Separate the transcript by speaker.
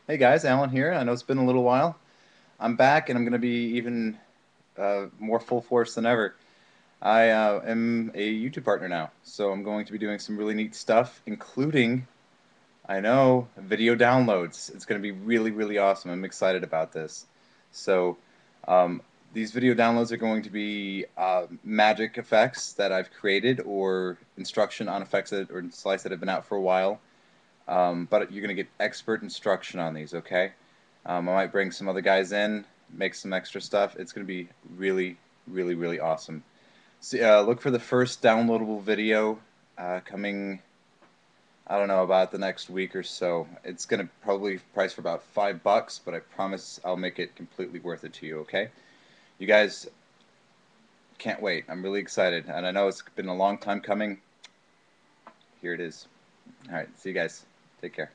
Speaker 1: Hey guys, Alan here. I know it's been a little while. I'm back and I'm going to be even more full force than ever. I am a YouTube partner now, so I'm going to be doing some really neat stuff, including, I know, video downloads. It's going to be really, really awesome. I'm excited about this. So, um, these video downloads are going to be magic effects that I've created or instruction on effects or slides that have been out for a while. But you're going to get expert instruction on these, okay? I might bring some other guys in, make some extra stuff. It's going to be really, really, really awesome. So, look for the first downloadable video coming, I don't know, about the next week or so. It's going to probably price for about $5, but I promise I'll make it completely worth it to you, okay? You guys can't wait. I'm really excited, and I know it's been a long time coming. Here it is. All right, see you guys. Take care.